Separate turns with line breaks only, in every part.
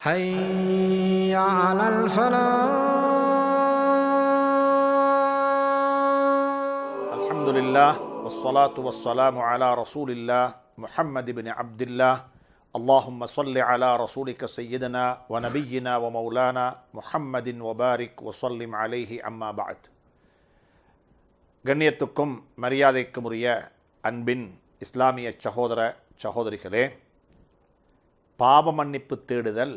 حي على الفلاح.
الحمد لله والصلاة والسلام على رسول الله محمد بن عبد الله. اللهم صل على رسولك سيدنا ونبينا ومولانا محمد وبارك وسلم عليه أما بعد. கண்ணியத்துக்கும் மரியாதைக்கும் உரிய அன்பின் இஸ்லாமிய சகோதர சகோதரிகளே, பாவ மன்னிப்பு தேடுதல்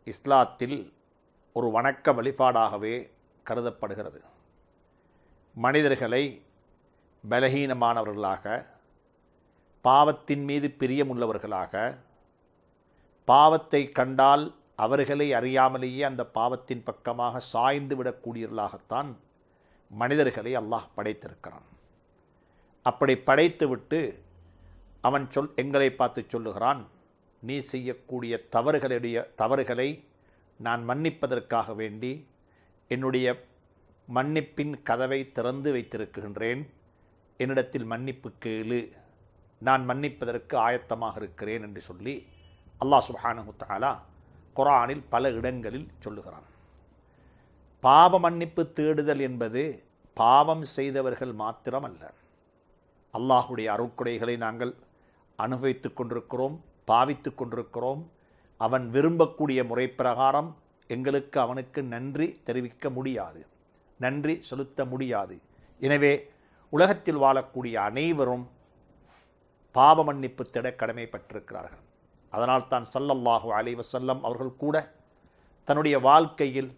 இஸ்லாத்தில் ஒரு வணக்க வழிபாடாகவே கருதப்படுகிறது. மனிதர்களை பலகீனமானவர்களாக, பாவத்தின் மீது பிரியமுள்ளவர்களாக, பாவத்தை கண்டால் அவர்களை அறியாமலேயே அந்த பாவத்தின் பக்கமாக சாய்ந்து விடக்கூடியவர்களாகத்தான் மனிதர்களை அல்லாஹ் படைத்திருக்கிறான். அப்படி படைத்துவிட்டு அவன் எங்களை பார்த்து சொல்லுகிறான், நீ செய்யக்கூடிய தவறுகளை நான் மன்னிப்பதற்காக வேண்டி என்னுடைய மன்னிப்பின் கதவை திறந்து வைத்திருக்கின்றேன். என்னிடத்தில் மன்னிப்பு கேளு, நான் மன்னிப்பதற்கு ஆயத்தமாக இருக்கிறேன் என்று சொல்லி அல்லாஹ் சுப்ஹானஹு தஆலா குர்ஆனில் பல இடங்களில் சொல்லுகிறான். பாவ மன்னிப்பு தேடுதல் என்பது பாவம் செய்தவர்கள் மாத்திரமல்ல. அல்லாஹுடைய அருட்கொடைகளை நாங்கள் அனுபவித்து கொண்டிருக்கிறோம், பாவித்து கொண்டிருக்கிறோம். அவன் விரும்பக்கூடிய முறை பிரகாரம் எங்களுக்கு அவனுக்கு நன்றி தெரிவிக்க முடியாது, நன்றி செலுத்த முடியாது. எனவே உலகத்தில் வாழக்கூடிய அனைவரும் பாவ மன்னிப்பு தேட கடமைப்பட்டிருக்கிறார்கள். அதனால்தான் ஸல்லல்லாஹு அலைஹி வஸல்லம் அவர்கள் கூட தன்னுடைய வாழ்க்கையில்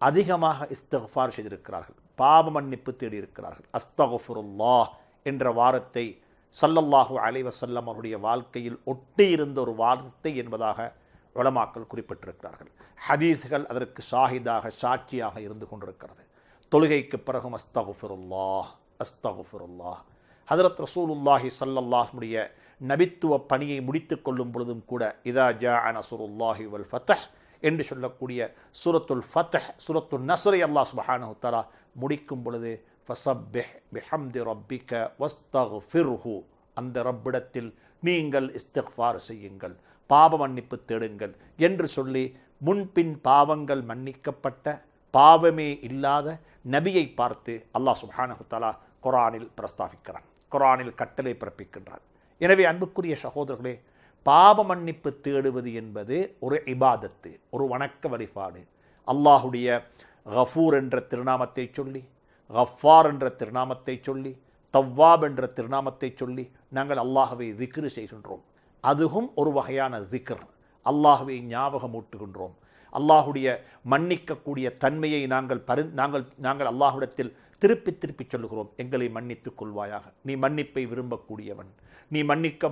அதிகமாக இஸ்திக்ஃபார் செய்திருக்கிறார்கள், பாவ மன்னிப்பு தேடியிருக்கிறார்கள். அஸ்தக்ஃபிருல்லாஹ் என்ற வார்த்தை ஸல்லல்லாஹு அலைஹி வஸல்லம் அவருடைய வாழ்க்கையில் ஒட்டியிருந்த ஒரு வார்த்தை என்பதாக உலமாக்கள் குறிப்பிட்டிருக்கிறார்கள். ஹதீஸ்கள் அதற்கு ஷாஹிதாக, சாட்சியாக இருந்து கொண்டிருக்கிறது. தொழுகைக்கு பிறகும் அஸ்தக்ஃபிருல்லாஹ் அஸ்தக்ஃபிருல்லாஹ். ஹஜ்ரத் ரசூலுல்லாஹி ஸல்லல்லாஹு அலைஹி நபித்துவ பணியை முடித்து கொள்ளும் பொழுதும் கூட இதா ஜாஅ நஸ்ருல்லாஹி வல் ஃபத்ஹ் என்று சொல்லக்கூடிய சூரத்துல் ஃபத்ஹ், சூரத்துல் நஸ்ரை அல்லாஹ் சுப்ஹானஹு தஆலா முடிக்கும் பொழுது ஃபஸப்பிஹ் பிஹம்தி ரப்பிக வஸ்தக்ஃபிர்ஹு, அந்த ரப்பிடத்தில் நீங்கள் இஸ்திக்ஃபார் செய்யுங்கள், பாவ மன்னிப்பு தேடுங்கள் என்று சொல்லி முன்பின் பாவங்கள் மன்னிக்கப்பட்ட, பாவமே இல்லாத நபியை பார்த்து அல்லாஹ் சுப்ஹானஹு தஆலா குர்ஆனில் பிரஸ்தாபிக்கிறான், குர்ஆனில் கட்டளை பிறப்பிக்கின்றான். எனவே அன்புக்குரிய சகோதரர்களே, பாவ மன்னிப்பு தேடுவது என்பது ஒரு இபாதத்து, ஒரு வணக்க வழிபாடு. அல்லாஹுடைய கஃபூர் என்ற திருநாமத்தை சொல்லி, கஃபார் என்ற திருநாமத்தை சொல்லி, தவ்வாப் என்ற திருநாமத்தை சொல்லி நாங்கள் அல்லாஹ்வை திக்ர் செய்கின்றோம். அதுவும் ஒரு வகையான திக்ர். அல்லாஹ்வை ஞாபகமூட்டுகின்றோம். அல்லாஹுடைய மன்னிக்கக்கூடிய தன்மையை நாங்கள் அல்லாஹ்விடத்தில் திருப்பி திருப்பி சொல்லுகிறோம். எங்களை மன்னித்துக் கொள்வாயாக, நீ மன்னிப்பை விரும்பக்கூடியவன், நீ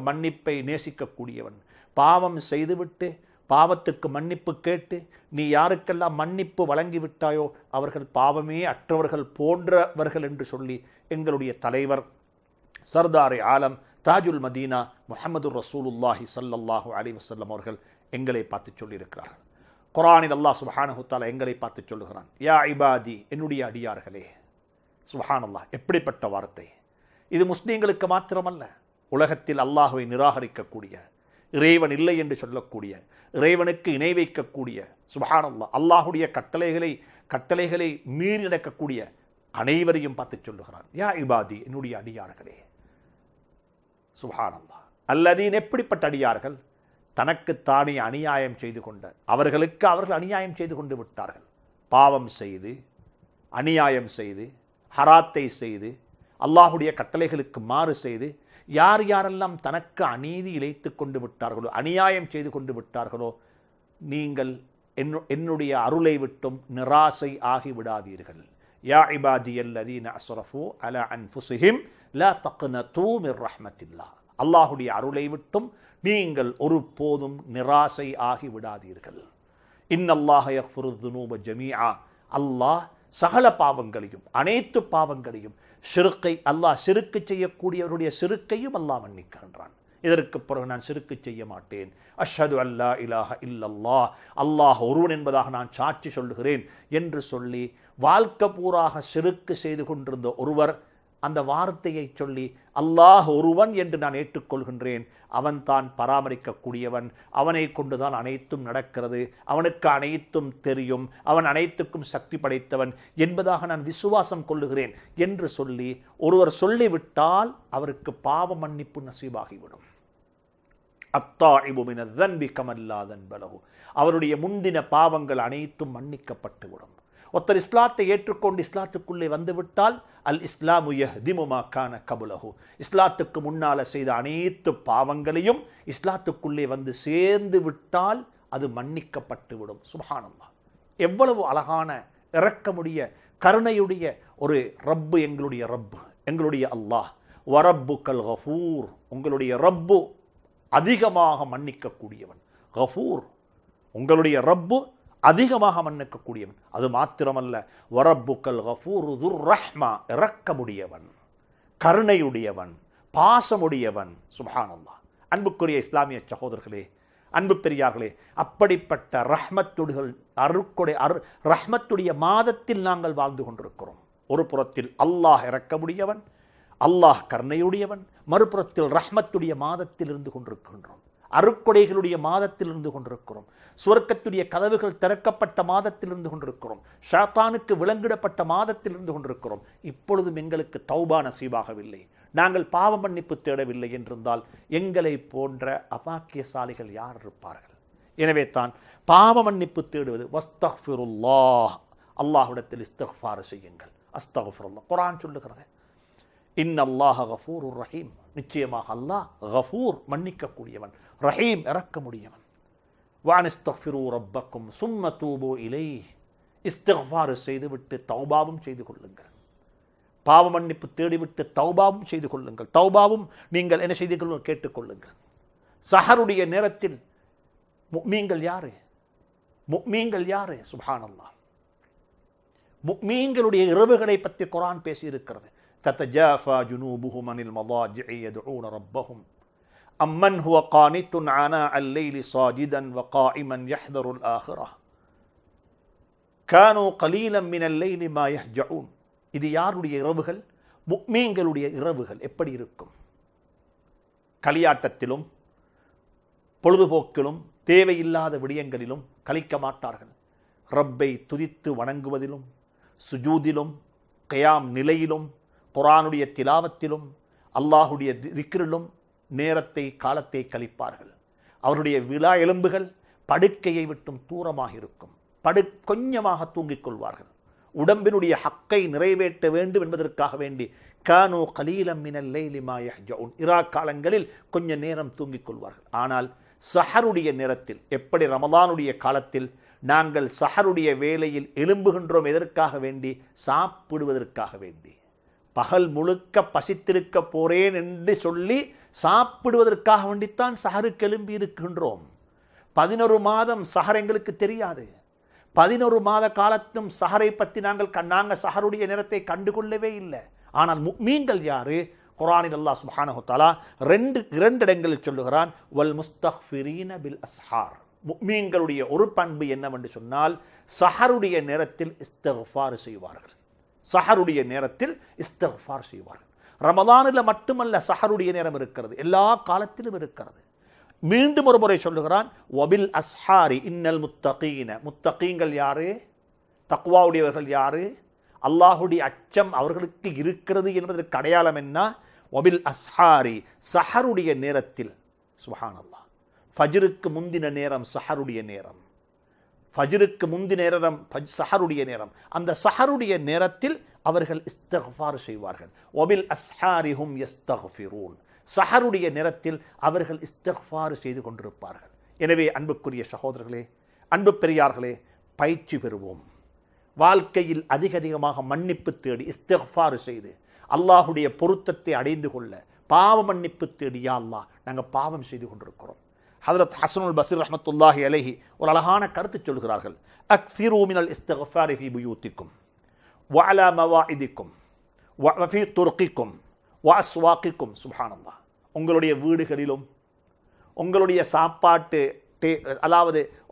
மன்னிப்பை நேசிக்கக்கூடியவன். பாவம் செய்துவிட்டு பாவத்துக்கு மன்னிப்பு கேட்டு நீ யாருக்கெல்லாம் மன்னிப்பு வழங்கிவிட்டாயோ அவர்கள் பாவமே அற்றவர்கள் போன்றவர்கள் என்று சொல்லி எங்களுடைய தலைவர் சர்தாரே ஆலம் தாஜுல் மதீனா முஹம்மது ரசூலுல்லாஹி ஸல்லல்லாஹு அலைஹி வஸல்லம் அவர்கள் எங்களை பார்த்து சொல்லியிருக்கிறார்கள். குர்ஆனில் அல்லாஹ் சுப்ஹானஹு தஆலா எங்களை பார்த்து சொல்லுகிறான், யா இபாதி, என்னுடைய அடியார்களே. சுப்ஹானல்லாஹ், எப்படிப்பட்ட வார்த்தை இது! முஸ்லீம்களுக்கு மாத்திரமல்ல, உலகத்தில் அல்லாஹ்வை நிராகரிக்கக்கூடிய, இறைவன் இல்லை என்று சொல்லக்கூடிய, இறைவனுக்கு இணை வைக்கக்கூடிய, சுப்ஹானல்லாஹ், அல்லாஹுடைய கட்டளைகளை மீறி நடக்கக்கூடிய அனைவரையும் பார்த்து சொல்லுகிறான், யா இபாதி, என்னுடைய அடியார்களே. சுப்ஹானல்லாஹ். அல்லதீன், எப்படிப்பட்ட அடியார்கள்? தனக்குத்தானே அநியாயம் செய்து கொண்ட, அவர்களுக்கு அவர்கள் அநியாயம் செய்து கொண்டு விட்டார்கள். பாவம் செய்து, அநியாயம் செய்து, ஹராத்தை செய்து, அல்லாஹுடைய கட்டளைகளுக்கு மாறு செய்து, யார் யாரெல்லாம் தனக்கு அநீதி இழைத்து கொண்டு விட்டார்களோ, அநியாயம் செய்து கொண்டு விட்டார்களோ, நீங்கள் என்னுடைய அருளை விட்டும் நிராசை ஆகிவிடாதீர்கள். யா இபாதியல்லதீன அஸ்ரஃபு அலா அன்ஃபுஸிஹிம் லா தக்னது மிர் ரஹ்மத்தில்லாஹ். அல்லாஹுடைய அருளை விட்டும் நீங்கள் ஒருபோதும் நிராசை ஆகிவிடாதீர்கள். இன்னல்லாஹ யக்ஃபிருத் துனூப ஜமீஆ. அல்லாஹ் சகல பாவங்களையும், அனைத்து பாவங்களையும், ஷிர்கை, அல்லாஹ் ஷிர்க்கு செய்யக்கூடியவருடைய ஷிர்க்கையும் அல்லாஹ் மன்னிக்கின்றான். இதற்கு பிறகு நான் ஷிர்க்கு செய்ய மாட்டேன், அஷ்ஹது அல்லா இலாஹ இல்லல்லாஹ், அல்லாஹ் ஒருவன் என்பதாக நான் சாட்சி சொல்லுகிறேன் என்று சொல்லி வாழ்க்கை பூராக ஷிர்க்கு செய்து கொண்டிருந்த ஒருவர் அந்த வார்த்தையை சொல்லி அல்லாஹ் ஒருவன் என்று நான் ஏற்றுக்கொள்கின்றேன், அவன்தான் பராமரிக்கக்கூடியவன், அவனை கொண்டுதான் அனைத்தும் நடக்கிறது, அவனுக்கு அனைத்தும் தெரியும், அவன் அனைத்துக்கும் சக்தி படைத்தவன் என்பதாக நான் விசுவாசம் கொள்ளுகிறேன் என்று சொல்லி ஒருவர் சொல்லிவிட்டால் அவருக்கு பாவ மன்னிப்பு நசீபாகிவிடும். அத்தாஇபு மினல் ذنب கமன் லா ذنب له, அவருடைய முந்தின பாவங்கள் அனைத்தும் மன்னிக்கப்பட்டுவிடும். ஒருத்தர் இஸ்லாத்தை ஏற்றுக்கொண்டு இஸ்லாத்துக்குள்ளே வந்துவிட்டால் அல் இஸ்லாமு யஹ்திமு மா கான கபுலஹு, இஸ்லாத்துக்கு முன்னால செய்த அனைத்து பாவங்களையும் இஸ்லாத்துக்குள்ளே வந்து சேர்ந்து விட்டால் அது மன்னிக்கப்பட்டுவிடும். சுப்ஹானல்லாஹ், எவ்வளவு அழகான இரக்கமுடைய கருணையுடைய ஒரு ரப்பு எங்களுடைய ரப்பு, எங்களுடைய அல்லாஹ். வரப்புக்கல் கஃபூர், உங்களுடைய ரப்பு அதிகமாக மன்னிக்கக்கூடியவன். கஃபூர், உங்களுடைய ரப்பு அதிகமாக மன்னிக்கக்கூடியவன். அது மாத்திரமல்ல, வரப்புக்கல் கஃபூரு துர் ரஹ்மா, இரக்கமுடையவன், கருணையுடையவன், பாசமுடையவன். சுப்ஹானல்லாஹ். அன்புக்குரிய இஸ்லாமிய சகோதரர்களே, அன்பு பெரியார்களே, அப்படிப்பட்ட ரஹ்மத்துகள் ரஹ்மத்துடைய மாதத்தில் நாங்கள் வாழ்ந்து கொண்டிருக்கிறோம். ஒரு புறத்தில் அல்லாஹ் இரக்கமுடையவன், அல்லாஹ் கருணையுடையவன், மறுபுறத்தில் ரஹ்மத்துடைய மாதத்தில் இருந்து கொண்டிருக்கின்றோம், அருக்கொடைகளுடைய மாதத்தில் இருந்து கொண்டிருக்கிறோம், சுவர்க்கத்துடைய கதவுகள் திறக்கப்பட்ட மாதத்தில் இருந்து கொண்டிருக்கிறோம், ஷைத்தானுக்கு விலங்கிடப்பட்ட மாதத்தில் இருந்து கொண்டிருக்கிறோம். இப்பொழுதும் எங்களுக்கு தௌபா நசீபாகவில்லை, நாங்கள் பாவ மன்னிப்பு தேடவில்லை என்றிருந்தால் எங்களை போன்ற அபாக்கியசாலிகள் யார் இருப்பார்கள்? எனவே தான் பாவ மன்னிப்பு தேடுவது வஸ்தக்ஃபிருல்லாஹ், அல்லாஹ்விடத்தில் இஸ்திக்ஃபார் செய்யுங்கள். அஸ்தக்ஃபிருல்லாஹ், குர்ஆன் சொல்லுகிறது. இன்னல்லாஹ கஃபூருர் ரஹீம், நிச்சயமாக அல்லாஹ் கஃபூர் மன்னிக்கக்கூடியவன், ரஹீம் இரக்கமுடையவன். வஅனிஸ்தக்ஃபிரு ரப்பக்கும் சும்ம தூபு இலைஹ், இஸ்திக்ஃபார் செய்துவிட்டு தௌபாவும் செய்து கொள்ளுங்கள். பாவ மன்னிப்பு தேடிவிட்டு தௌபாவும் செய்து கொள்ளுங்கள். தௌபாவும் நீங்கள் என்ன செய்து கேட்டுக்கொள்ளுங்கள். சஹருடைய நேரத்தில் முஃமின்கள் யாரு? முஃமின்கள் யாரு? சுப்ஹானல்லாஹ். முஃமின்களுடைய இரவுகளை பற்றி குர்ஆன் பேசி இருக்கிறது. تتجافى جنوبهم عن المضاجع يدعون ربهم أمن هو قانت آناء الليل ساجدا وقائما يحذر الآخرة كانوا قليلا من الليل ما يهجعون. இது யாருடைய இரவுகள்? முஃமின்களுடைய இரவுகள். எப்படி இருக்கும்? களியாட்டத்திலும் பொழுதுபோக்கிலும் தேவையில்லாத விடயங்களிலும் கழிக்க மாட்டார்கள். ரப்பை துதித்து வணங்குவதிலும், சுஜூதிலும், கியாம் நிலையிலும், குர்ஆனுடைய திலாவத்திலும், அல்லாஹுடைய திக்ரிலும் நேரத்தை காலத்தை கழிப்பார்கள். அவருடைய விலா எலும்புகள் படுக்கையை விட்டும் தூரமாக இருக்கும். கொஞ்சமாக தூங்கிக் கொள்வார்கள். உடம்பினுடைய ஹக்கை நிறைவேற்ற வேண்டும் என்பதற்காக வேண்டி கானூ கலீலம் மினல் லைலி மா யஹ்ஜஊன், இரா காலங்களில் கொஞ்ச நேரம் தூங்கிக் கொள்வார்கள். ஆனால் சஹருடைய நேரத்தில், எப்படி ரமதானுடைய காலத்தில் நாங்கள் சஹருடைய வேளையில் எழும்புகின்றோம், எதற்காக வேண்டி? சாப்பிடுவதற்காக வேண்டி. பகல் முழுக்க பசித்திருக்க போறேன் என்று சொல்லி சாப்பிடுவதற்காக வேண்டித்தான் சஹருக்கு எழும்பி இருக்கின்றோம். 11 மாதம் சஹர் எங்களுக்கு தெரியாது. 11 மாத காலத்தும் சஹரை பற்றி நாங்கள் சஹருடைய நேரத்தை கண்டுகொள்ளவே இல்லை. ஆனால் முஃமின்கள் யாரு? குர்ஆனில் அல்லாஹ் சுப்ஹானஹு தஆலா இரண்டு இடங்களில் சொல்லுகிறான், வல் முஸ்தக்ஃபிரீன பில் அஸ்ஹார். முஃமின்களுடைய ஒரு பண்பு என்னவென்று சொன்னால், சஹருடைய நேரத்தில் இஸ்திக்ஃபார் செய்வார்கள். சஹருடைய நேரத்தில் இஸ்திக்ஃபார் செய்வார்கள். ரமதானில் மட்டுமல்ல சஹருடைய நேரம் இருக்கிறது, எல்லா காலத்திலும் இருக்கிறது. மீண்டும் ஒரு முறை சொல்லுகிறான், வபில் அஸ்ஹாரி இன்னல் முத்தகீன. முத்தகீங்கள் யாரு? தக்வாவுடையவர்கள் யாரு? அல்லாஹுடைய அச்சம் அவர்களுக்கு இருக்கிறது என்பதற்கு அடையாளம் என்ன? வபில் அஸ்ஹாரி, சஹருடைய நேரத்தில். சுப்ஹானல்லாஹ். ஃபஜ்ருக்கு முந்தின நேரம் சஹருடைய நேரம், ஃபஜ்ருக்கு முந்தின நேரம் சஹருடைய நேரம். அந்த சஹருடைய நேரத்தில் அவர்கள் இஸ்திக்ஃபார் செய்வார்கள். வபில் அஸ்ஹாரிஹும் யஸ்தக்ஃபிரூன், சஹருடைய நேரத்தில் அவர்கள் இஸ்திக்ஃபார் செய்து கொண்டிருப்பார்கள். எனவே அன்புக்குரிய சகோதரர்களே, அன்பு பெரியார்களே, பயிற்சி பெறுவோம். வாழ்க்கையில் அதிகமாக மன்னிப்பு தேடி இஸ்திக்ஃபார் செய்து அல்லாஹுடைய பொருத்தத்தை அடைந்து கொள்ள பாவ மன்னிப்பு தேடி, யா அல்லாஹ் நாங்கள் பாவம் செய்து கொண்டிருக்கிறோம். ஹதரத் ஹஸனுல் பஸ்ரி ரஹ்மத்துல்லாஹி அலைஹி ஒரு அழகான கருத்து சொல்கிறார்கள். அக்ஸிரு மினல் இஸ்திக்ஃபாரி ஃபீ புயூத்திக்கும் வ அலா மவாஇதிக்கும் வ ஃபீ துர்கிக்கும் வ அஸ்வாகிக்கும். சுப்ஹானல்லாஹ். உங்களுடைய வீடுகளிலும், உங்களுடைய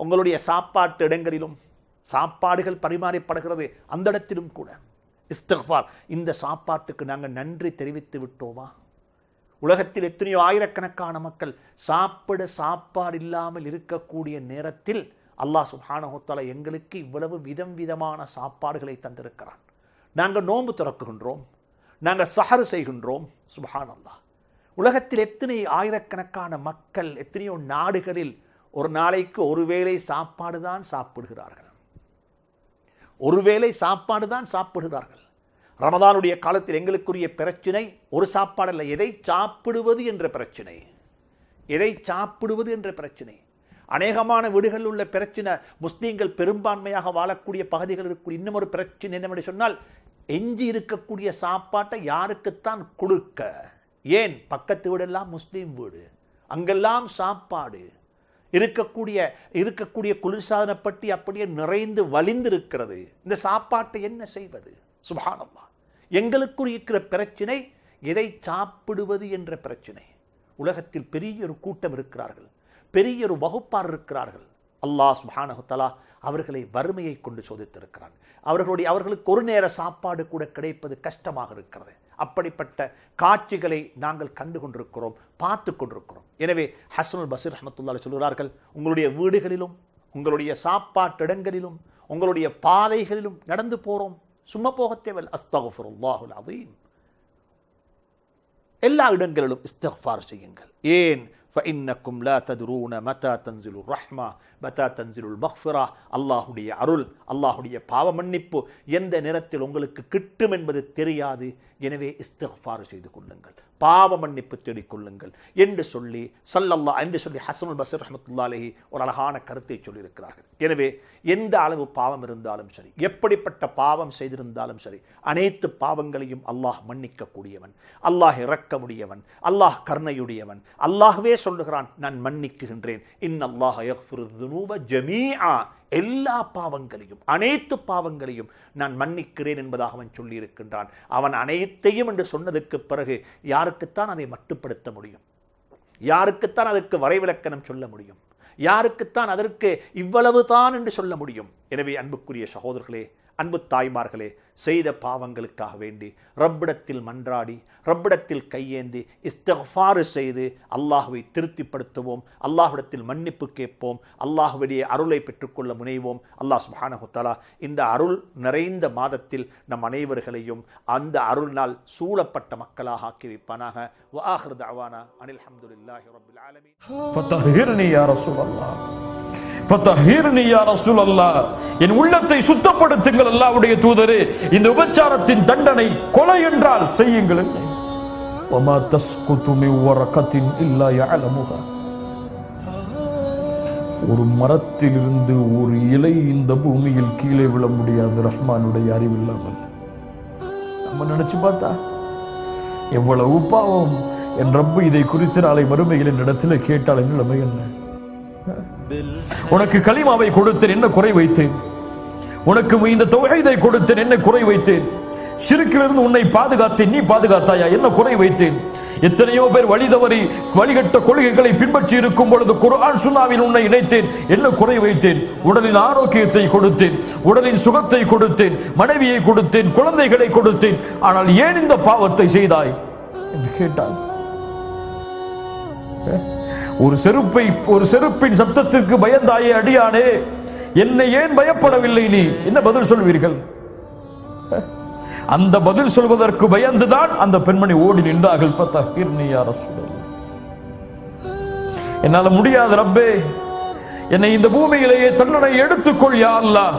உங்களுடைய சாப்பாட்டு இடங்களிலும், சாப்பாடுகள் பரிமாறப்படுகிறது அந்த இடத்திலும் கூட இஸ்திக்ஃபார். இந்த சாப்பாட்டுக்கு நாங்கள் நன்றி தெரிவித்து விட்டோமா? உலகத்தில் எத்தனையோ ஆயிரக்கணக்கான மக்கள் சாப்பாடு இல்லாமல் இருக்கக்கூடிய நேரத்தில் அல்லாஹ் சுப்ஹானஹு வ தஆலா எங்களுக்கு இவ்வளவு விதம் விதமான சாப்பாடுகளை தந்திருக்கிறான். நாங்கள் நோன்பு திறக்குகின்றோம், நாங்கள் சஹர் செய்கின்றோம். சுப்ஹானல்லாஹ். உலகத்தில் எத்தனை ஆயிரக்கணக்கான மக்கள் எத்தனையோ நாடுகளில் ஒரு நாளைக்கு ஒருவேளை சாப்பாடு தான் சாப்பிடுகிறார்கள். ஒருவேளை சாப்பாடு தான் சாப்பிடுகிறார்கள். ரமதானுடைய காலத்தில் எங்களுக்குரிய பிரச்சனை ஒரு சாப்பாடு அல்ல, எதை சாப்பிடுவது என்ற பிரச்சனை. எதை சாப்பிடுவது என்ற பிரச்சனை அநேகமான வீடுகளில் உள்ள பிரச்சனை. முஸ்லீம்கள் பெரும்பான்மையாக வாழக்கூடிய பகுதிகளுக்கு இன்னும் ஒரு பிரச்சனை என்னவென்று சொன்னால், எஞ்சி இருக்கக்கூடிய சாப்பாட்டை யாருக்குத்தான் கொடுக்க? ஏன்? பக்கத்து வீடெல்லாம் முஸ்லீம் வீடு, அங்கெல்லாம் சாப்பாடு இருக்கக்கூடிய குளிர்சாதனப்பட்டி அப்படியே நிறைந்து வழிந்திருக்கிறது. இந்த சாப்பாட்டை என்ன செய்வது? சுப்ஹானல்லாஹ். எங்களுக்கு இருக்கிற பிரச்சனை எதை சாப்பிடுவது என்ற பிரச்சனை. உலகத்தில் பெரிய ஒரு கூட்டம் இருக்கிறார்கள், பெரிய ஒரு வகுப்பார் இருக்கிறார்கள். அல்லாஹ் சுப்ஹானஹு வ தஆலா அவர்களை வறுமையை கொண்டு சோதித்திருக்கிறான். அவர்களுக்கு ஒரு நேர சாப்பாடு கூட கிடைப்பது கஷ்டமாக இருக்கிறது. அப்படிப்பட்ட காட்சிகளை நாங்கள் கண்டு கொண்டிருக்கிறோம், பார்த்து கொண்டிருக்கிறோம். எனவே ஹஸனுல் பஸ்ரி ரஹ்மத்துல்லாஹி சொல்கிறார்கள், உங்களுடைய வீடுகளிலும் உங்களுடைய சாப்பாட்டு இடங்களிலும் உங்களுடைய பாதைகளிலும் நடந்து போகிறோம், சும்மா போக தேவையில்லை. அஸ்தக்ஃபிருல்லாஹுல் அஸீம். எல்லா இடங்களிலும் இஸ்திக்ஃபார் செய்யுங்கள். ஏன்? فإنكم لا تدرون متى تنزل الرحمة متى تنزل المغفرة. அல்லாஹ்வுடைய அருள், அல்லாஹ்வுடைய பாவ மன்னிப்பு எந்த நேரத்தில் உங்களுக்கு கிட்டும் என்பது தெரியாது. எனவே இஸ்திக்ஃபார் செய்து கொள்ளுங்கள், பாவ மன்னிப்பு தேடிக்கொள்ளுங்கள் என்று சொல்லி ஹஸனுல் பஸ்ரி ரஹ்மத்துல்லாஹி அலைஹி ஒரு அழகான கருத்தை சொல்லியிருக்கிறார்கள். எனவே எந்த அளவு பாவம் இருந்தாலும் சரி, எப்படிப்பட்ட பாவம் செய்திருந்தாலும் சரி, அனைத்து பாவங்களையும் அல்லாஹ் மன்னிக்க கூடியவன், அல்லாஹ் இரக்கமுடையவன், அல்லாஹ் கருணையுடையவன். அல்லாஹ்வே சொல்லுகிறான், நான் மன்னிக்குகின்றேன். இன்னல்லாஹ யக்ஃபிருத் துனூப ஜமீஆ. எல்லா பாவங்களையும், அனைத்து பாவங்களையும் நான் மன்னிக்கிறேன் என்பதாக அவன் சொல்லி இருக்கின்றான். அவன் அனைத்தையும் என்று சொன்னதுக்கு பிறகு யாருக்குத்தான் அதை மட்டுப்படுத்த முடியும்? யாருக்குத்தான் அதற்கு வரைவிலக்கணம் சொல்ல முடியும்? யாருக்குத்தான் அதற்கு இவ்வளவு தான் என்று சொல்ல முடியும்? எனவே அன்புக்குரிய சகோதரர்களே, அன்பு தாய்மார்களே, செய்த பாவங்களுக்காக வேண்டி ரப்பிடத்தில் மன்றாடி, ரப்பிடத்தில் கையேந்தி இஸ்திக்ஃபார் செய்து அல்லாஹ்வை திருப்திப்படுத்துவோம், அல்லாஹ்விடத்தில் மன்னிப்பு கேட்போம், அல்லாஹ்வுடைய அருளை பெற்றுக்கொள்ள முனைவோம். அல்லாஹ் சுப்ஹானஹு வ தஆலா இந்த அருள் நிறைந்த மாதத்தில் நம் அனைவர்களையும் அந்த அருளினால் சூழப்பட்ட மக்களாக ஆக்கி வைப்பானாக. வ ஆகிரு தஅவானா அனில் ஹம்துலில்லாஹி ரப்பில் ஆலமீன்.
ஃபதஹிர்னி யா ரசூலல்லாஹ், ஃபதஹிர்னி யா ரசூலல்லாஹ். என் உள்ளத்தை சுத்தப்படுத்துங்கள் அல்லாஹ்வுடைய தூதரே. இந்த உபச்சாரத்தின் தண்டனை கொலை என்றால் செய்யுங்கள். வமா தஸ்குது மின் வரகத்தின் இல்லா யஅலமுஹா. ஒரு மரத்திலிருந்து ஒரு இலை இந்த பூமியில் கீழே விழ முடியாது ரஹ்மானுடைய அறிவில்லாமல். நம்ம நினைச்சு பார்த்தா எவ்வளவு பாவம். என் ரப்பு இதை குறித்து நாளை மறுமையில் என் இடத்துல கேட்டால் என் நிலைமை என்ன? உனக்கு கலிமாவை கொடுத்தேன், என்ன குறை வைத்தேன்? உனக்கு இந்த தௌஹீதை கொடுத்தேன், என்ன குறை வைத்தேன்? ஷிர்க்கிலிருந்து உன்னை பாதுகாத்தேன், நீ பாதுகாத்தாயா? என்ன குறை வைத்தேன்? எத்தனையோ பேர் வழிதவறி வழிகட்ட கொள்கைகளை பின்பற்றி இருக்கும் பொழுது குர்ஆன் சுன்னாவில் உன்னை இணைத்தேன், என்ன குறை வைத்தேன்? உடலின் ஆரோக்கியத்தை கொடுத்தேன், உடலின் சுகத்தை கொடுத்தேன், மனைவியை கொடுத்தேன், குழந்தைகளை கொடுத்தேன். ஆனால் ஏன் இந்த பாவத்தை செய்தாய் என்று கேட்டால், ஒரு செருப்பின் சப்தத்திற்கு பயந்தாயே அடியானே, என்னை ஏன் பயப்படவில்லை நீ? என்ன பதில் சொல்வீர்கள்? அந்த பதில் சொல்வதற்கு பயந்துதான் அந்த பெண்மணி ஓடி நின்றார்கள். ஃபதஹிர்னி யா ரசூலல்லாஹ். என்னால முடியாது ரப்பே, என்னை இந்த பூமியிலேயே தண்டனை எடுத்துக்கொள் யா அல்லாஹ்.